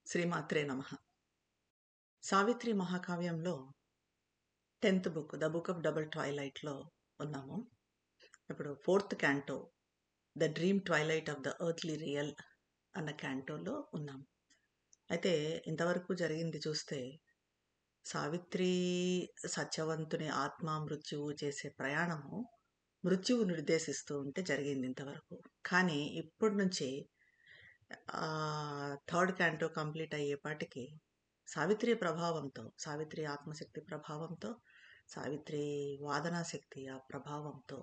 శ్రీమాత్రే నమః. సావిత్రి మహాకావ్యంలో 10th book 'the book of double ట్వైలైట్'లో ఉన్నాము. ఇప్పుడు 4th canto 'the dream twilight of the earthly real' అన్న క్యాంటోలో ఉన్నాము. అయితే ఇంతవరకు జరిగింది చూస్తే సావిత్రి సత్యవంతుని ఆత్మ మృత్యువు చేసే ప్రయాణము మృత్యువు నిర్దేశిస్తూ ఉంటే జరిగింది ఇంతవరకు. కానీ ఇప్పటి నుంచి 3rd క్యాంటో కంప్లీట్ అయ్యేపాటికి సావిత్రి ప్రభావంతో, సావిత్రి ఆత్మశక్తి ప్రభావంతో, సావిత్రి వాదనా శక్తి ఆ ప్రభావంతో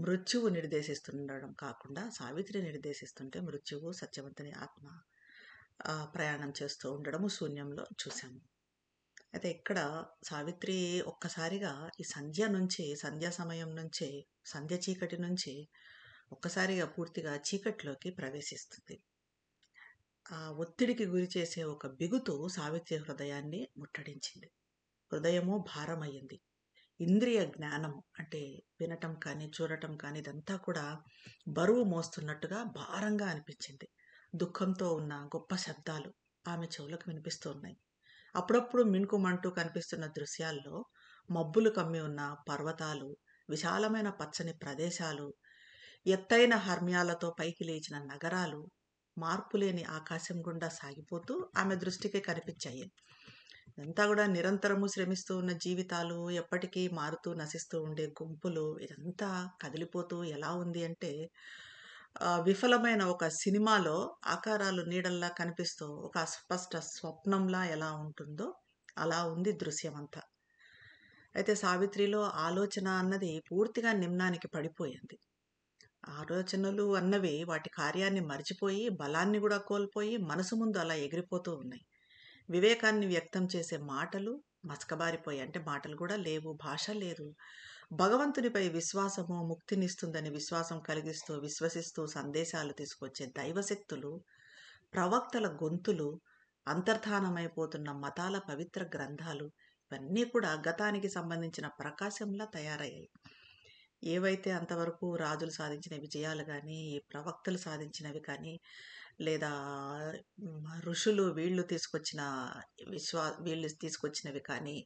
మృత్యువు నిర్దేశిస్తుండడం కాకుండా సావిత్రి నిర్దేశిస్తుంటే మృత్యువు సత్యవంతుని ఆత్మ ప్రయాణం చేస్తూ ఉండడము శూన్యంలో చూసాము. అయితే ఇక్కడ సావిత్రి ఒక్కసారిగా ఈ సంధ్యా సమయం నుంచి, సంధ్య చీకటి నుంచి ఒక్కసారిగా పూర్తిగా చీకటిలోకి ప్రవేశిస్తుంది. ఆ ఒత్తిడికి గురి చేసే ఒక బిగుతు సావిత్రి హృదయాన్ని ముట్టడించింది. హృదయము భారమయ్యింది. ఇంద్రియ జ్ఞానము అంటే వినటం కానీ, చూడటం కానీ ఇదంతా కూడా బరువు మోస్తున్నట్టుగా భారంగా అనిపించింది. దుఃఖంతో ఉన్న గొప్ప శబ్దాలు ఆమె చెవులకు వినిపిస్తూ ఉన్నాయి. అప్పుడప్పుడు మిణుకుమంటూ కనిపిస్తున్న దృశ్యాల్లో మబ్బులు కమ్మి ఉన్న పర్వతాలు, విశాలమైన పచ్చని ప్రదేశాలు, ఎత్తైన హర్మ్యాలతో పైకి లేచిన నగరాలు, మార్పులేని ఆకాశం గుండా సాగిపోతూ ఆమె దృష్టికి కనిపించాయి. ఇదంతా కూడా నిరంతరము శ్రమిస్తూ ఉన్న జీవితాలు, ఎప్పటికీ మారుతూ నశిస్తూ ఉండే గుంపులు, ఇదంతా కదిలిపోతూ ఎలా ఉంది అంటే విఫలమైన ఒక సినిమాలో ఆకారాలు నీడల్లా కనిపిస్తూ ఒక అస్పష్ట స్వప్నంలా ఎలా ఉంటుందో అలా ఉంది దృశ్యం అంతా. అయితే సావిత్రిలో ఆలోచన అన్నది పూర్తిగా నిమ్నానికి పడిపోయింది. ఆలోచనలు అన్నవి వాటి కార్యాన్ని మరిచిపోయి, బలాన్ని కూడా కోల్పోయి మనసు ముందు అలా ఎగిరిపోతూ ఉన్నాయి. వివేకాన్ని వ్యక్తం చేసే మాటలు మసకబారిపోయాయి. అంటే మాటలు కూడా లేవు, భాష లేదు. భగవంతునిపై విశ్వాసము ముక్తినిస్తుందని విశ్వాసం కలిగిస్తూ, విశ్వసిస్తూ సందేశాలు తీసుకొచ్చే దైవశక్తులు, ప్రవక్తల గొంతులు, అంతర్ధానమైపోతున్న మతాల పవిత్ర గ్రంథాలు ఇవన్నీ కూడా గతానికి సంబంధించిన ప్రకాశంలా తయారయ్యాయి. ఏవైతే అంతవరకు రాజులు సాధించిన విజయాలు కానీ, ప్రవక్తలు సాధించినవి కానీ, లేదా ఋషులు వీళ్ళు తీసుకొచ్చినవి కానీ,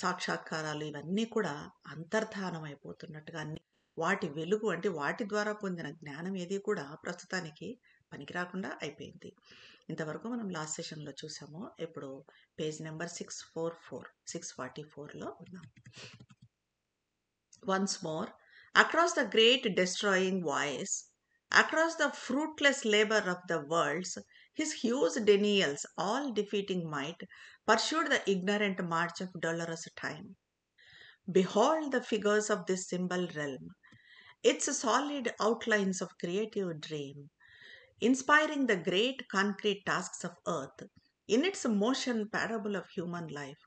సాక్షాత్కారాలు ఇవన్నీ కూడా అంతర్ధానమైపోతున్నట్టుగా వాటి వెలుగు అంటే వాటి ద్వారా పొందిన జ్ఞానం ఏది కూడా ప్రస్తుతానికి పనికి రాకుండా అయిపోయింది. ఇంతవరకు మనం లాస్ట్ సెషన్లో చూసాము. ఇప్పుడు పేజ్ నెంబర్ 644లో ఉన్నాం. Once more, across the great destroying voice, across the fruitless labor of the worlds, his huge denials, all defeating might, pursued the ignorant march of dolorous time. Behold the figures of this symbol realm, its solid outlines of creative dream, inspiring the great concrete tasks of earth, in its motion parable of human life.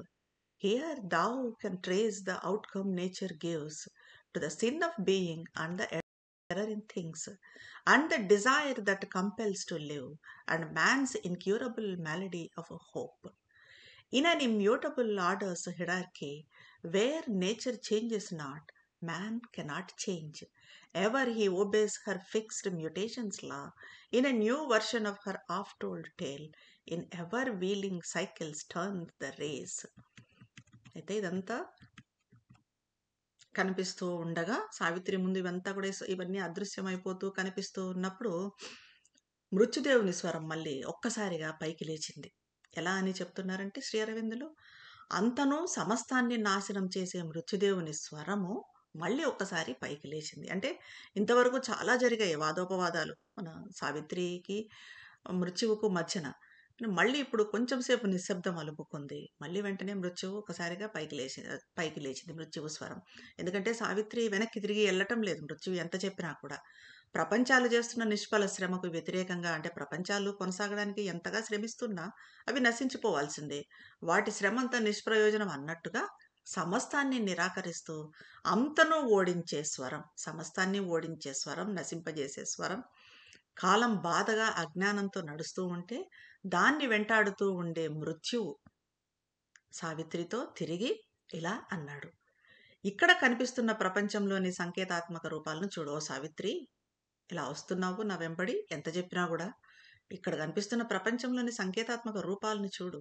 Here thou can trace the outcome nature gives to the sin of being and the error in things, and the desire that compels to live, and man's incurable malady of hope. In an immutable order's hierarchy, where nature changes not, man cannot change. Ever he obeys her fixed mutations law, in a new version of her oft-told tale, in ever-wheeling cycles turns the race. అయితే ఇదంతా కనిపిస్తూ ఉండగా సావిత్రి ముందు ఇవంతా కూడా ఇవన్నీ అదృశ్యమైపోతూ కనిపిస్తూ ఉన్నప్పుడు మృత్యుదేవుని స్వరం మళ్ళీ ఒక్కసారిగా పైకి లేచింది. ఎలా అని చెప్తున్నారంటే శ్రీ అరవిందులు, అంతను సమస్తాన్ని నాశనం చేసే మృత్యుదేవుని స్వరము మళ్ళీ ఒక్కసారి పైకి లేచింది. అంటే ఇంతవరకు చాలా జరిగాయి వాదోపవాదాలు మన సావిత్రికి మృత్యువుకు మధ్యన. మళ్ళీ ఇప్పుడు కొంచెం సేపు నిశ్శబ్దం అలుపుకుంది. మళ్ళీ వెంటనే మృత్యువు ఒకసారిగా పైకి లేచింది మృత్యువు స్వరం. ఎందుకంటే సావిత్రి వెనక్కి తిరిగి వెళ్ళటం లేదు. మృత్యువు ఎంత చెప్పినా కూడా ప్రపంచాలు చేస్తున్న నిష్ఫల శ్రమకు వ్యతిరేకంగా, అంటే ప్రపంచాలు కొనసాగడానికి ఎంతగా శ్రమిస్తున్నా అవి నశించిపోవాల్సిందే, వాటి శ్రమంతా నిష్ప్రయోజనం అన్నట్టుగా సమస్తాన్ని నిరాకరిస్తూ అంతను ఓడించే స్వరం, సమస్తాన్ని ఓడించే స్వరం, నశింపజేసే స్వరం, కాలం బాధగా అజ్ఞానంతో నడుస్తూ ఉంటే దాన్ని వెంటాడుతూ ఉండే మృత్యువు సావిత్రితో తిరిగి ఇలా అన్నాడు, ఇక్కడ కనిపిస్తున్న ప్రపంచంలోని సంకేతాత్మక రూపాలను చూడు. ఓ సావిత్రి, ఇలా వస్తున్నావు నా వెంబడి, ఎంత చెప్పినా కూడా ఇక్కడ కనిపిస్తున్న ప్రపంచంలోని సంకేతాత్మక రూపాలను చూడు.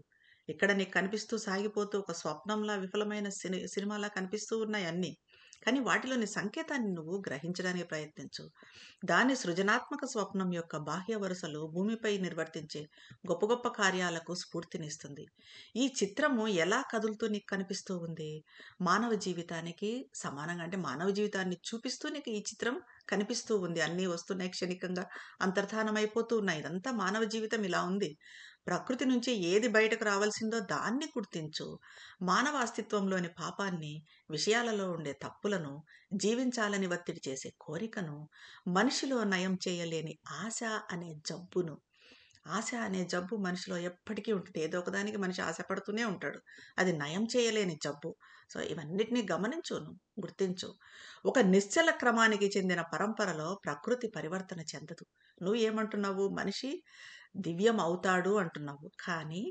ఇక్కడ నీకు కనిపిస్తూ సాగిపోతూ ఒక స్వప్నంలా విఫలమైన సినిమాలా కనిపిస్తూ ఉన్నాయి అన్నీ. కానీ వాటిలోని సంకేతాన్ని నువ్వు గ్రహించడానికి ప్రయత్నించు. దాని సృజనాత్మక స్వప్నం యొక్క బాహ్య వరుసలు భూమిపై నిర్వర్తించే గొప్ప గొప్ప కార్యాలకు స్ఫూర్తినిస్తుంది. ఈ చిత్రము ఎలా కదులుతూ నీకు కనిపిస్తూ ఉంది? మానవ జీవితానికి సమానంగా, అంటే మానవ జీవితాన్ని చూపిస్తూ నీకు ఈ చిత్రం కనిపిస్తూ ఉంది. అన్నీ వస్తున్నాయి, క్షణికంగా అంతర్ధానమైపోతూ ఉన్నాయి. ఇదంతా మానవ జీవితం ఇలా ఉంది. ప్రకృతి నుంచి ఏది బయటకు రావాల్సిందో దాన్ని గుర్తించు. మానవ అస్తిత్వంలోని పాపాన్ని, విషయాలలో ఉండే తప్పులను, జీవించాలని ఒత్తిడి చేసే కోరికను, మనిషిలో నయం చేయలేని ఆశ అనే జబ్బును. ఆశ అనే జబ్బు మనిషిలో ఎప్పటికీ ఉంటుంది. ఏదో ఒకదానికి మనిషి ఆశపడుతూనే ఉంటాడు. అది నయం చేయలేని జబ్బు. సో ఇవన్నిటినీ గమనించు, గుర్తించు. ఒక నిశ్చల క్రమానికి చెందిన పరంపరలో ప్రకృతి పరివర్తన చెందదు. నువ్వు ఏమంటున్నావు? మనిషి దివ్యం అవుతాడు అంటున్నావు. కానీ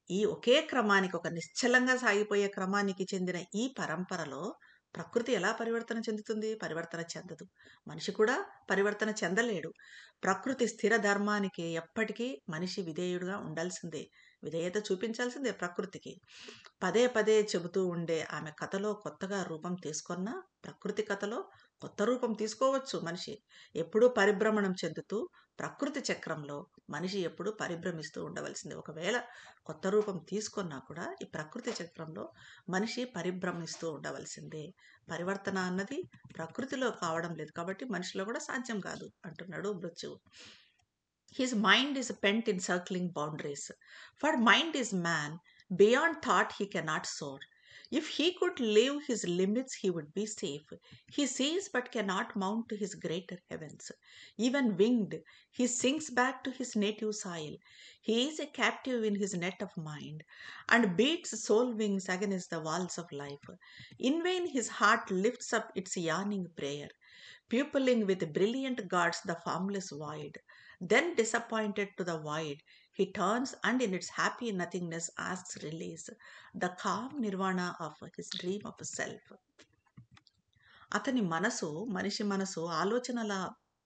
ఈ ఒకే క్రమానికి, ఒక నిశ్చలంగా సాగిపోయే క్రమానికి చెందిన ఈ పరంపరలో ప్రకృతి ఎలా పరివర్తన చెందుతుంది? పరివర్తన చెందదు. మనిషి కూడా పరివర్తన చెందలేడు. ప్రకృతి స్థిర ధర్మానికి ఎప్పటికీ మనిషి విధేయుడుగా ఉండాల్సిందే. విధేయత చూపించాల్సిందే ప్రకృతికి. పదే పదే చెబుతూ ఉండే ఆమె కథలో కొత్తగా రూపం తీసుకున్న ప్రకృతి కథలో కొత్త రూపం తీసుకోవచ్చు మనిషి. ఎప్పుడూ పరిభ్రమణం చెందుతూ ప్రకృతి చక్రంలో మనిషి ఎప్పుడూ పరిభ్రమిస్తూ ఉండవలసిందే. ఒకవేళ కొత్త రూపం తీసుకున్నా కూడా ఈ ప్రకృతి చక్రంలో మనిషి పరిభ్రమిస్తూ ఉండవలసిందే. పరివర్తన అన్నది ప్రకృతిలో కావడం లేదు కాబట్టి మనిషిలో కూడా సాధ్యం కాదు అంటున్నాడు మృత్యువు. His mind is pent in circling boundaries. For mind is man, beyond thought he cannot soar. If he could leave his limits, he would be safe. He sees but cannot mount to his greater heavens. Even winged, he sinks back to his native soil. He is a captive in his net of mind, and beats soul wings against the walls of life. In vain his heart lifts up its yearning prayer, pupilling with brilliant gods the formless void. Then, disappointed to the void, he turns and in its happy nothingness asks release, the calm nirvana of his dream of self. అతని మనసు, మనిషి మనసు ఆలోచనల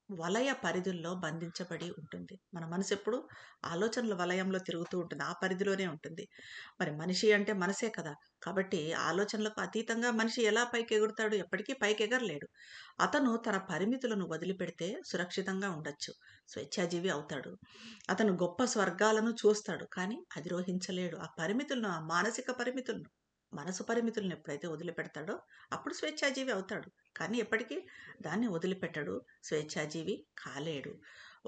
వలయ పరిధుల్లో బంధించబడి ఉంటుంది. మన మనసు ఎప్పుడు ఆలోచనల వలయంలో తిరుగుతూ ఉంటుంది, ఆ పరిధిలోనే ఉంటుంది. మరి మనిషి అంటే మనసే కదా, కాబట్టి ఆలోచనలకు అతీతంగా మనిషి ఎలా పైకి ఎగురుతాడు? ఎప్పటికీ పైకి ఎగరలేడు. అతను తన పరిమితులను వదిలిపెడితే సురక్షితంగా ఉండొచ్చు, స్వేచ్ఛాజీవి అవుతాడు. అతను గొప్ప స్వర్గాలను చూస్తాడు, కానీ అధిరోహించలేడు. ఆ పరిమితులను, ఆ మానసిక పరిమితులను, మనసు పరిమితులను ఎప్పుడైతే వదిలిపెడతాడో అప్పుడు స్వేచ్ఛాజీవి అవుతాడు. కానీ ఎప్పటికీ దాన్ని వదిలిపెట్టడు, స్వేచ్ఛాజీవి కాలేడు.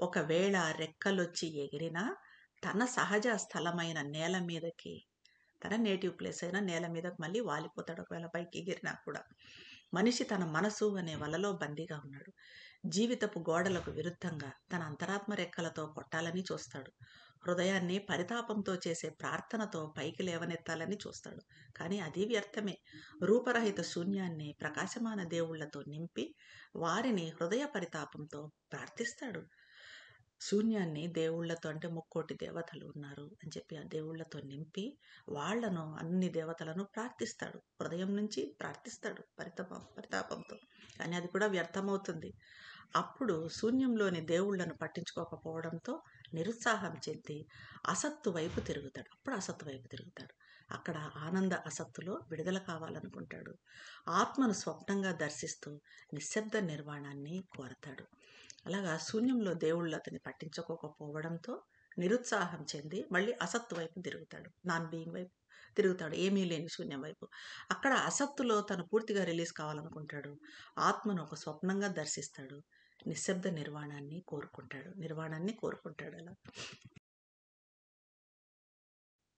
ఒకవేళ రెక్కలొచ్చి ఎగిరినా తన సహజ స్థలమైన నేల మీదకి, తన నేటివ్ ప్లేస్ అయిన నేల మీదకి మళ్ళీ వాలిపోతాడు ఒకవేళ పైకి ఎగిరినా కూడా. మనిషి తన మనసు అనే వలలో బందీగా ఉన్నాడు. జీవితపు గోడలకు విరుద్ధంగా తన అంతరాత్మ రెక్కలతో కొట్టాలని చూస్తాడు. హృదయాన్ని పరితాపంతో చేసే ప్రార్థనతో పైకి లేవనెత్తాలని చూస్తాడు. కానీ అది వ్యర్థమే. రూపరహిత శూన్యాన్ని ప్రకాశమాన దేవుళ్లతో నింపి వారిని హృదయ పరితాపంతో ప్రార్థిస్తాడు. శూన్యాన్ని దేవుళ్లతో, అంటే ముక్కోటి దేవతలు ఉన్నారు అని చెప్పి ఆ దేవుళ్లతో నింపి వాళ్లను, అన్ని దేవతలను ప్రార్థిస్తాడు. హృదయం నుంచి ప్రార్థిస్తాడు పరితాపంతో. కానీ అది కూడా వ్యర్థమవుతుంది. అప్పుడు శూన్యంలోని దేవుళ్లను పట్టించుకోకపోవడంతో నిరుత్సాహం చెంది అసత్తు వైపు తిరుగుతాడు. అప్పుడు అసత్తు వైపు తిరుగుతాడు. అక్కడ ఆనంద అసత్తులో విడుదల కావాలనుకుంటాడు. ఆత్మను స్వప్నంగా దర్శిస్తూ నిశ్శబ్ద నిర్వాణాన్ని కోరతాడు. అలాగా శూన్యంలో దేవుళ్ళు అతన్ని పట్టించుకోకపోవడంతో నిరుత్సాహం చెంది మళ్ళీ అసత్తు వైపు తిరుగుతాడు, నాన్ బీయింగ్ వైపు తిరుగుతాడు, ఏమీ లేని శూన్యం వైపు. అక్కడ అసత్తులో తను పూర్తిగా రిలీజ్ కావాలనుకుంటాడు. ఆత్మను ఒక స్వప్నంగా దర్శిస్తాడు, నిశ్శబ్ద నిర్వాణాన్ని కోరుకుంటాడు. అలా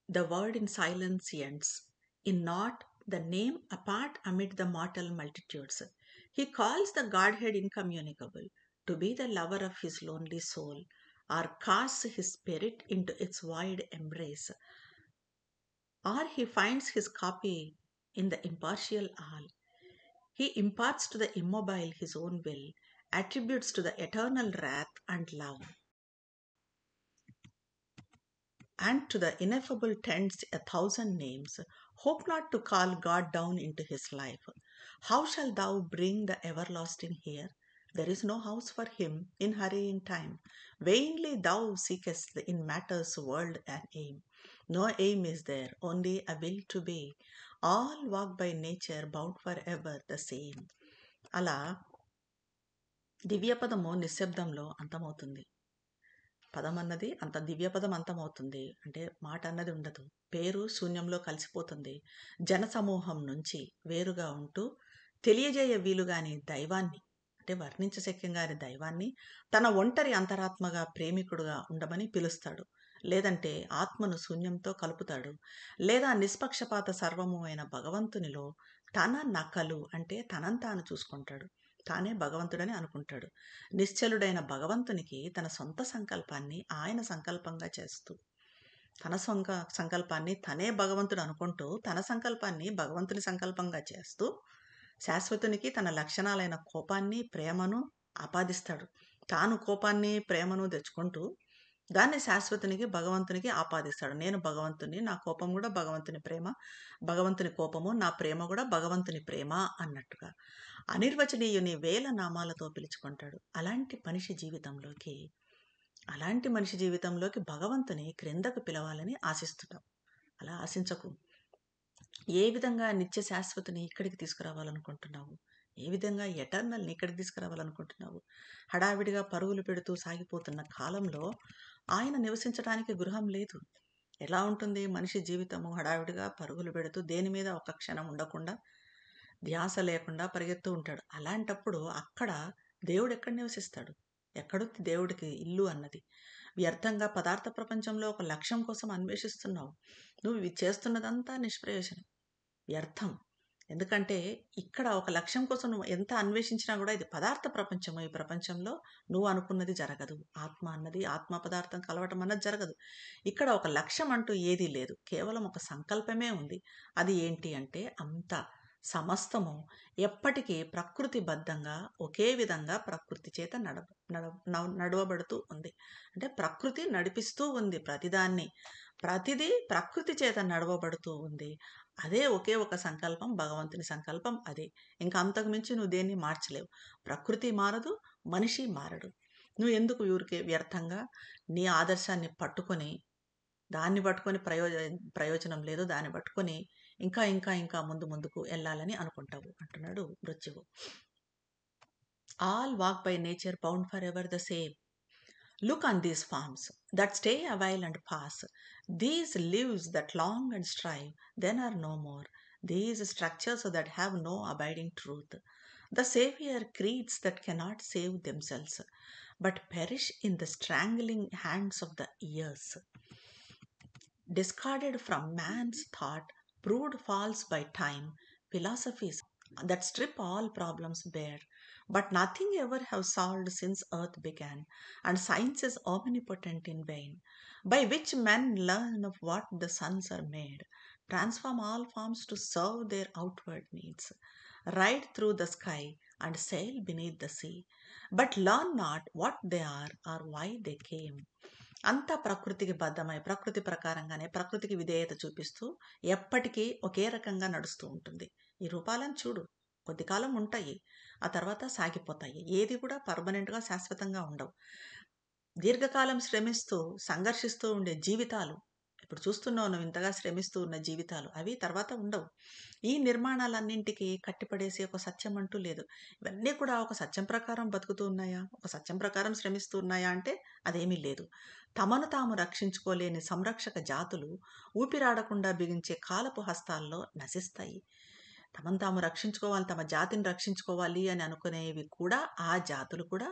The word in silence ends, in naught the name apart amid the mortal multitudes. He calls the Godhead incommunicable to be the lover of his lonely soul, or casts his spirit into its void embrace, or he finds his copy in the impartial all. He imparts to the immobile his own will, attributes to the eternal wrath and love, and to the ineffable tends 1,000 names. Hope not to call God down into his life. How shall thou bring the everlasting here? There is no house for him in hurrying time. Vainly thou seekest in matters world an aim. No aim is there, only a will to be. All walk by nature, bound forever the same. అలా దివ్యపదము నిశ్శబ్దంలో అంతమవుతుంది. పదం అన్నది అంత దివ్యపదం అంతమవుతుంది. అంటే మాట అన్నది ఉండదు. పేరు శూన్యంలో కలిసిపోతుంది. జనసమూహం నుంచి వేరుగా ఉంటూ తెలియజేయ వీలుగాని దైవాన్ని, అంటే వర్ణించశక్యంగాని దైవాన్ని తన ఒంటరి అంతరాత్మగా ప్రేమికుడుగా ఉండమని పిలుస్తాడు. లేదంటే ఆత్మను శూన్యంతో కలుపుతాడు. లేదా నిష్పక్షపాత సర్వము అయిన భగవంతునిలో తన నకలు, అంటే తనని తాను చూసుకుంటాడు. తానే భగవంతుడని అనుకుంటాడు. నిశ్చలుడైన భగవంతునికి తన సొంత సంకల్పాన్ని ఆయన సంకల్పంగా చేస్తూ, తన సంకల్పాన్ని తనే భగవంతుడు అనుకుంటూ తన సంకల్పాన్ని భగవంతుని సంకల్పంగా చేస్తూ శాశ్వతునికి తన లక్షణాలైన కోపాన్ని ప్రేమను ఆపాదిస్తాడు. తాను కోపాన్ని ప్రేమను తెచ్చుకుంటూ దాన్ని శాశ్వతునికి భగవంతునికి ఆపాదిస్తాడు. నేను భగవంతుని, నా కోపం కూడా భగవంతుని ప్రేమ, భగవంతుని కోపము నా ప్రేమ కూడా భగవంతుని ప్రేమ అన్నట్టుగా అనిర్వచనీయుని వేల నామాలతో పిలుచుకుంటాడు. అలాంటి మనిషి జీవితంలోకి భగవంతుని క్రిందకు పిలవాలని ఆశిస్తున్నాం. అలా ఆశించకు. ఏ విధంగా నిత్య శాశ్వతిని ఇక్కడికి తీసుకురావాలనుకుంటున్నావు? ఏ విధంగా ఎటర్నల్ని ఇక్కడికి తీసుకురావాలనుకుంటున్నావు? హడావిడిగా పరుగులు పెడుతూ సాగిపోతున్న కాలంలో ఆయన నివసించడానికి గృహం లేదు. ఎలా ఉంటుంది మనిషి జీవితము? హడావిడిగా పరుగులు పెడుతూ దేని మీద ఒక క్షణం ఉండకుండా, ధ్యాస లేకుండా పరిగెత్తూ ఉంటాడు. అలాంటప్పుడు అక్కడ దేవుడు ఎక్కడ నివసిస్తాడు? ఎక్కడుంది దేవుడికి ఇల్లు అన్నది? వ్యర్థంగా పదార్థ ప్రపంచంలో ఒక లక్ష్యం కోసం అన్వేషిస్తున్నావు. నువ్వు ఇవి చేస్తున్నదంతా నిష్ప్రయోజనం, వ్యర్థం. ఎందుకంటే ఇక్కడ ఒక లక్ష్యం కోసం నువ్వు ఎంత అన్వేషించినా కూడా ఇది పదార్థ ప్రపంచము. ఈ ప్రపంచంలో నువ్వు అనుకున్నది జరగదు. ఆత్మ అన్నది, ఆత్మ పదార్థం కలవటం అన్నది జరగదు. ఇక్కడ ఒక లక్ష్యం అంటూ ఏదీ లేదు. కేవలం ఒక సంకల్పమే ఉంది. అది ఏంటి అంటే అంత సమస్తము ఎప్పటికీ ప్రకృతిబద్ధంగా ఒకే విధంగా ప్రకృతి చేత నడవబడుతూ ఉంది. అంటే ప్రకృతి నడిపిస్తూ ఉంది ప్రతిదీ ప్రకృతి చేత నడవబడుతూ ఉంది. అదే ఒకే ఒక సంకల్పం, భగవంతుని సంకల్పం అదే. ఇంకా అంతకు మించి నువ్వు దేన్ని మార్చలేవు. ప్రకృతి మారదు, మనిషి మారడు. నువ్వు ఎందుకు ఊరికే వ్యర్థంగా నీ ఆదర్శాన్ని పట్టుకొని, దాన్ని పట్టుకొని ప్రయోజనం లేదు, దాన్ని పట్టుకొని ఇంకా ఇంకా ఇంకా ముందుకు వెళ్ళాలని అనుకుంటావు అంటున్నాడు మృత్యువు. All walk by nature, bound for ever the same. Look on these forms that stay a while and pass, these lives that long and strive, then are no more, these structures that have no abiding truth. The Savior creeds that cannot save themselves, but perish in the strangling hands of the years. Discarded from man's thought, proved false by time, philosophies that strip all problems bare, but nothing ever have solved since earth began, and science is omnipotent in vain, by which men learn of what the suns are made, transform all forms to serve their outward needs, ride through the sky and sail beneath the sea, but learn not what they are or why they came. అంతా ప్రకృతికి బద్ధమై ప్రకృతి ప్రకారంగానే ప్రకృతికి విధేయత చూపిస్తూ ఎప్పటికీ ఒకే రకంగా నడుస్తూ ఉంటుంది. ఈ రూపాలను చూడు, కొద్ది కాలం ఉంటాయి, ఆ తర్వాత సాగిపోతాయి. ఏది కూడా పర్మనెంట్గా శాశ్వతంగా ఉండవు. దీర్ఘకాలం శ్రమిస్తూ సంఘర్షిస్తూ ఉండే జీవితాలు, ఇప్పుడు చూస్తున్నావు నువ్వు ఇంతగా శ్రమిస్తూ ఉన్న జీవితాలు, అవి తర్వాత ఉండవు. ఈ నిర్మాణాలన్నింటికి కట్టిపడేసి ఒక సత్యం అంటూ లేదు. ఇవన్నీ కూడా ఒక సత్యం ప్రకారం బతుకుతూ ఉన్నాయా, ఒక సత్యం ప్రకారం శ్రమిస్తూ ఉన్నాయా అంటే అదేమీ లేదు. తమను తాము రక్షించుకోలేని సంరక్షక జాతులు ఊపిరాడకుండా బిగించే కాలపు హస్తాల్లో నశిస్తాయి. తమను తాము రక్షించుకోవాలి, తమ జాతిని రక్షించుకోవాలి అని అనుకునేవి కూడా ఆ జాతులు కూడా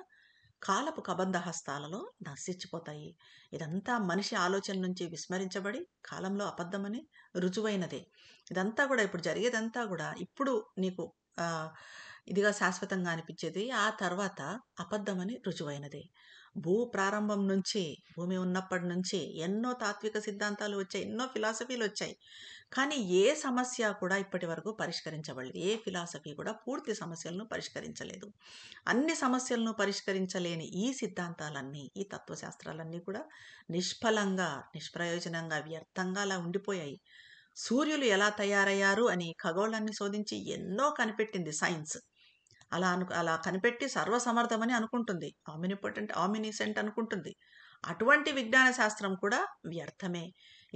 కాలపు కబంధ హస్తాలలో నశించిపోతాయి. ఇదంతా మనిషి ఆలోచన నుంచి విస్మరించబడి కాలంలో అబద్ధమని రుజువైనదే. ఇదంతా కూడా ఇప్పుడు జరిగేదంతా కూడా ఇప్పుడు నీకు ఇదిగా శాశ్వతంగా అనిపించేది ఆ తర్వాత అబద్ధమని రుజువైనదే. ప్రారంభం నుంచి, భూమి ఉన్నప్పటి నుంచి ఎన్నో తాత్విక సిద్ధాంతాలు వచ్చాయి, ఎన్నో ఫిలాసఫీలు వచ్చాయి. కానీ ఏ సమస్య కూడా ఇప్పటి వరకు పరిష్కరించబడలేదు. ఏ ఫిలాసఫీ కూడా పూర్తి సమస్యలను పరిష్కరించలేదు. అన్ని సమస్యలను పరిష్కరించలేని ఈ సిద్ధాంతాలన్నీ, ఈ తత్వశాస్త్రాలన్నీ కూడా నిష్ఫలంగా, నిష్ప్రయోజనంగా, వ్యర్థంగా అలా ఉండిపోయాయి. సూర్యులు ఎలా తయారయ్యారు అని ఖగోళాన్ని శోధించి ఎన్నో కనిపెట్టింది సైన్స్. అలా కనిపెట్టి సర్వసమర్థమని అనుకుంటుంది. ఆమినిసెంట్ అనుకుంటుంది. అటువంటి విజ్ఞాన శాస్త్రం కూడా వ్యర్థమే.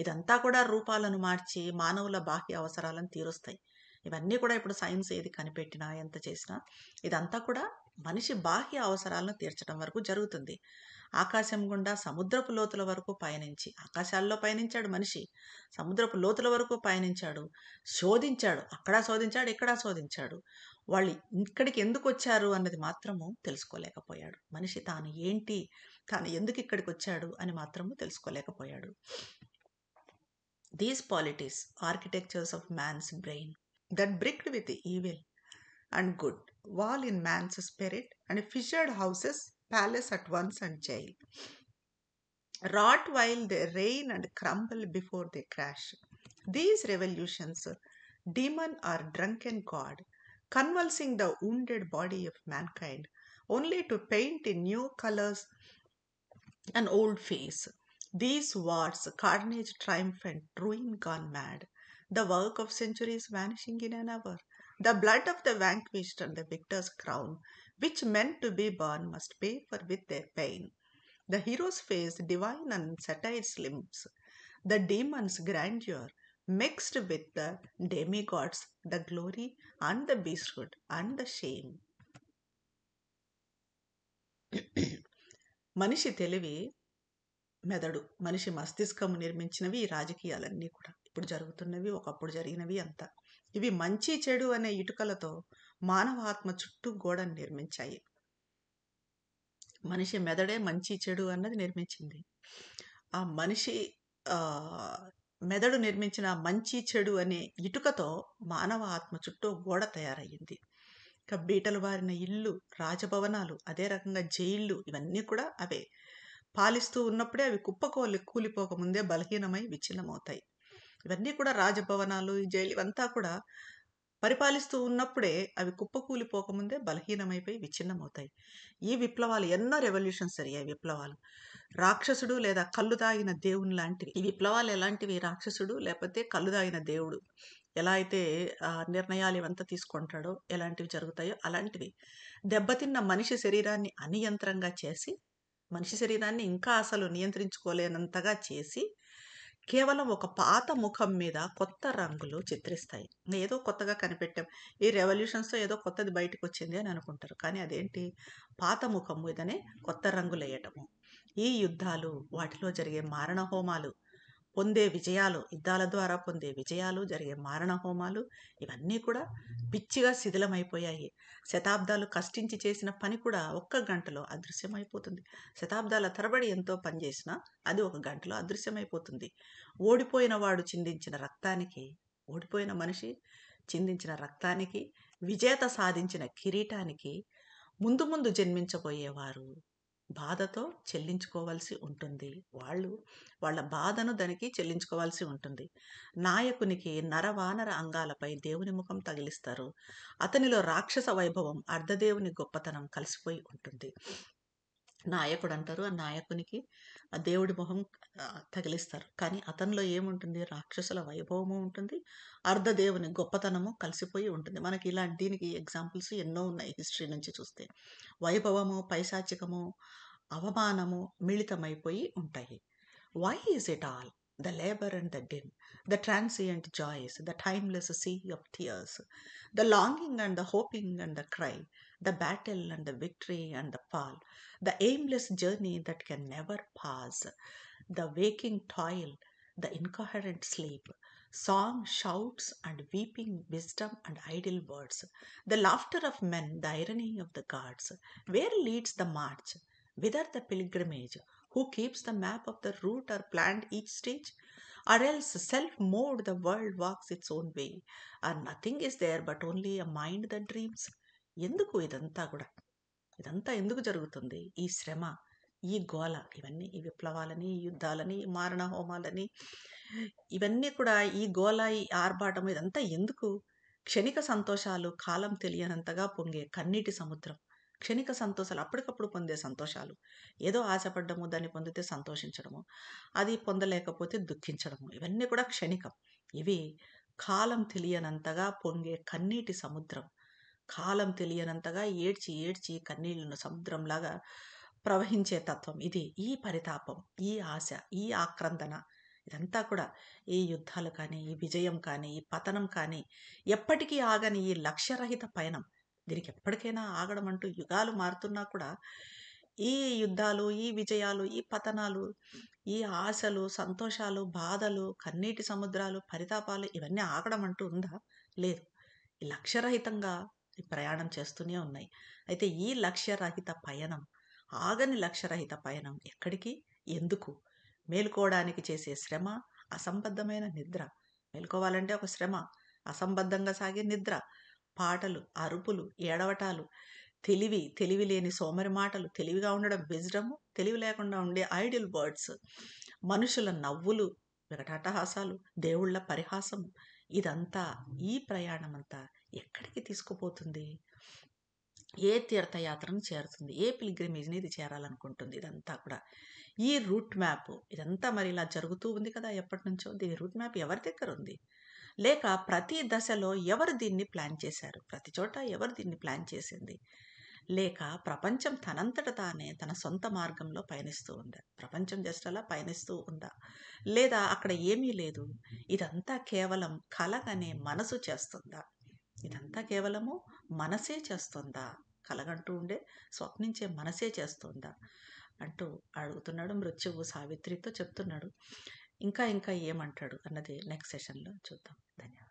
ఇదంతా కూడా రూపాలను మార్చి మానవుల బాహ్య అవసరాలను తీరుస్తాయి. ఇవన్నీ కూడా ఇప్పుడు సైన్స్ ఏది కనిపెట్టినా ఎంత చేసినా ఇదంతా కూడా మనిషి బాహ్య అవసరాలను తీర్చడం వరకు జరుగుతుంది. ఆకాశం గుండా సముద్రపు లోతుల వరకు పయనించి, ఆకాశాల్లో పయనించాడు మనిషి, సముద్రపు లోతుల వరకు పయనించాడు, శోధించాడు, అక్కడ శోధించాడు, ఇక్కడ శోధించాడు. వాళ్ళు ఇక్కడికి ఎందుకు వచ్చారు అన్నది మాత్రము తెలుసుకోలేకపోయాడు. మనిషి తాను ఏంటి, తాను ఎందుకు ఇక్కడికి వచ్చాడు అని మాత్రము తెలుసుకోలేకపోయాడు. These polities architectures of man's brain that bricked with evil and good, wall in man's spirit, and fissured houses, palace at once and jail, wrought while they reign and crumble before they crash. These revolutions, demon or drunken god, convulsing the wounded body of mankind, only to paint in new colors an old face. These wars, carnage triumphant, ruin gone mad, the work of centuries vanishing in an hour, the blood of the vanquished and the victor's crown, which meant to be born must pay for with their pain. The hero's face divine and satire's limbs, the demon's grandeur mixed with the demigods, the glory and the beasthood and the shame. మనిషి తెలివి, మెదడు, మనిషి మస్తిష్కము నిర్మించినవి ఈ రాజకీయాలన్నీ కూడా. ఇప్పుడు జరుగుతున్నవి, ఒకప్పుడు జరిగినవి అంతా. ఇవి మంచి చెడు అనే ఇటుకలతో మానవ ఆత్మ చుట్టూ గోడను నిర్మించాయి. మనిషి మెదడే మంచి చెడు అన్నది నిర్మించింది. ఆ మనిషి మెదడు నిర్మించిన మంచి చెడు అనే ఇటుకతో మానవ ఆత్మ చుట్టూ గోడ తయారయ్యింది. ఇక బీటలు బారిన ఇల్లు, రాజభవనాలు, అదే రకంగా జైళ్ళు, ఇవన్నీ కూడా అవే. పాలిస్తూ ఉన్నప్పుడే అవి కూలిపోకముందే బలహీనమై విచ్ఛిన్నమవుతాయి. ఇవన్నీ కూడా రాజభవనాలు, ఈ జైలు, ఇవంతా కూడా పరిపాలిస్తూ ఉన్నప్పుడే అవి కుప్పకూలిపోకముందే బలహీనమైపోయి విచ్ఛిన్నమవుతాయి. ఈ విప్లవాలు, ఎన్నో రెవల్యూషన్స్ జరిగాయి విప్లవాలు. రాక్షసుడు లేదా కళ్ళు తాగిన దేవుని లాంటివి ఈ విప్లవాలు. ఎలాంటివి? రాక్షసుడు లేకపోతే కళ్ళు తాగిన దేవుడు ఎలా అయితే నిర్ణయాలు ఇవంతా తీసుకుంటాడో, ఎలాంటివి జరుగుతాయో అలాంటివి. దెబ్బతిన్న మనిషి శరీరాన్ని అనియంత్రంగా చేసి, మనిషి శరీరాన్ని ఇంకా అసలు నియంత్రించుకోలేనంతగా చేసి, కేవలం ఒక పాత ముఖం మీద కొత్త రంగులు చిత్రిస్తాయి. ఏదో కొత్తగా కనిపెట్టాం, ఈ రెవల్యూషన్స్తో ఏదో కొత్తది బయటకు వచ్చింది అని అనుకుంటారు. కానీ అదేంటి? పాత ముఖం మీదనే కొత్త రంగులు వేయటము. ఈ యుద్ధాలు, వాటిలో జరిగే మారణ హోమాలు, పొందే విజయాలు, యుద్ధాల ద్వారా పొందే విజయాలు, జరిగే మారణ హోమాలు, ఇవన్నీ కూడా పిచ్చిగా శిథిలమైపోయాయి. శతాబ్దాలు కష్టించి చేసిన పని కూడా ఒక్క గంటలో అదృశ్యమైపోతుంది. శతాబ్దాల తరబడి ఎంతో పని చేసినా అది ఒక గంటలో అదృశ్యమైపోతుంది. ఓడిపోయిన వాడు చిందించిన రక్తానికి, ఓడిపోయిన మనిషి చిందించిన రక్తానికి, విజేత సాధించిన కిరీటానికి ముందు ముందు జన్మించబోయేవారు బాధతో చెల్లించుకోవాల్సి ఉంటుంది. వాళ్ళ బాధను దానికి చెల్లించుకోవాల్సి ఉంటుంది. నాయకునికి నరవానర అంగాలపై దేవుని ముఖం తగిలిస్తారు. అతనిలో రాక్షస వైభవం, అర్ధదేవుని గొప్పతనం కలిసిపోయి ఉంటుంది. నాయకుడు అంటారు, ఆ నాయకునికి ఆ దేవుడి మొహం తగిలిస్తారు. కానీ అతనిలో ఏముంటుంది? రాక్షసుల వైభవము ఉంటుంది, అర్ధదేవుని గొప్పతనము కలిసిపోయి ఉంటుంది. మనకి దీనికి ఎగ్జాంపుల్స్ ఎన్నో ఉన్నాయి హిస్టరీ నుంచి చూస్తే. వైభవము, పైశాచికము, అవమానము మిళితమైపోయి ఉంటాయి. Why is it all? The labor and the din, the transient joys, the timeless sea of tears, the longing and the hoping and the cry, the battle and the victory and the fall, the aimless journey that can never pass, the waking toil, the incoherent sleep, song, shouts and weeping, wisdom and idle words, the laughter of men, the irony of the gods. Where leads the march? Whither the pilgrimage? Who keeps the map of the route or planned each stage? Or else self-mode the world walks its own way, or nothing is there but only a mind that dreams. ఎందుకు ఇదంతా కూడా? ఇదంతా ఎందుకు జరుగుతుంది? ఈ శ్రమ, ఈ గోల, ఇవన్నీ, ఈ విప్లవాలని, ఈ యుద్ధాలని, ఈ మారణ హోమాలని, ఇవన్నీ కూడా, ఈ గోల, ఈ ఆర్భాటం, ఇదంతా ఎందుకు? క్షణిక సంతోషాలు, కాలం తెలియనంతగా పొంగే కన్నీటి సముద్రం. క్షణిక సంతోషాలు, అప్పటికప్పుడు పొందే సంతోషాలు. ఏదో ఆశపడ్డము, దాన్ని పొందితే సంతోషించడము, అది పొందలేకపోతే దుఃఖించడము, ఇవన్నీ కూడా క్షణికం. ఇవి కాలం తెలియనంతగా పొంగే కన్నీటి సముద్రం. కాలం తెలియనంతగా ఏడ్చి ఏడ్చి కన్నీళ్లను సముద్రంలాగా ప్రవహించే తత్వం ఇది. ఈ పరితాపం, ఈ ఆశ, ఈ ఆక్రందన ఇదంతా కూడా ఈ యుద్ధాలు కానీ, ఈ విజయం కానీ, ఈ పతనం కానీ ఎప్పటికీ ఆగని ఈ లక్ష్యరహిత పయనం. దీనికి ఎప్పటికైనా ఆగడం అంటూ యుగాలు మారుతున్నా కూడా ఈ యుద్ధాలు, ఈ విజయాలు, ఈ పతనాలు, ఈ ఆశలు, సంతోషాలు, బాధలు, కన్నీటి సముద్రాలు, పరితాపాలు ఇవన్నీ ఆగడం అంటూ ఉందా? లేదు. ఈ లక్ష్యరహితంగా ఈ ప్రయాణం చేస్తూనే ఉన్నాయి. అయితే ఈ లక్ష్యరహిత పయనం, ఆగని లక్ష్యరహిత పయనం ఎక్కడికి? ఎందుకు? మేలుకోవడానికి చేసే శ్రమ, అసంబద్ధమైన నిద్ర. మేలుకోవాలంటే ఒక శ్రమ, అసంబద్ధంగా సాగే నిద్ర, పాటలు, అరుపులు, ఏడవటాలు, తెలివి లేని సోమరి మాటలు, తెలివిగా ఉండడం విజ్డము, తెలివి లేకుండా ఉండే ఐడిల్ వర్డ్స్, మనుషుల నవ్వులు, వికటాటహాసాలు, దేవుళ్ళ పరిహాసము, ఇదంతా ఈ ప్రయాణమంతా ఎక్కడికి తీసుకుపోతుంది? ఏ తీర్థయాత్రను చేరుతుంది? ఏ పిల్గ్రిమేజ్ని ఇది చేరాలనుకుంటుంది? ఇదంతా కూడా ఈ రూట్ మ్యాప్ ఇదంతా మరి ఇలా జరుగుతూ ఉంది కదా ఎప్పటి నుంచో. దీని రూట్ మ్యాప్ ఎవరి దగ్గర ఉంది? లేక ప్రతి దశలో ఎవరు దీన్ని ప్లాన్ చేశారు? ప్రతి చోట ఎవరు దీన్ని ప్లాన్ చేసింది? లేక ప్రపంచం తనంతట తానే తన సొంత మార్గంలో పయనిస్తూ ఉందా? ప్రపంచం జస్ట్ అలా పయనిస్తూ ఉందా? లేదా అక్కడ ఏమీ లేదు, ఇదంతా కేవలం కలగనే మనసు చేస్తుందా? ఇదంతా కేవలము మనసే చేస్తుందా? కలగంటూ ఉండే స్వప్నించే మనసే చేస్తుందా అంటూ అడుగుతున్నాడు మృత్యువు సావిత్రితో చెప్తున్నాడు. ఇంకా ఇంకా ఏమంటాడు అన్నది నెక్స్ట్ సెషన్లో చూద్దాం. ధన్యవాదాలు.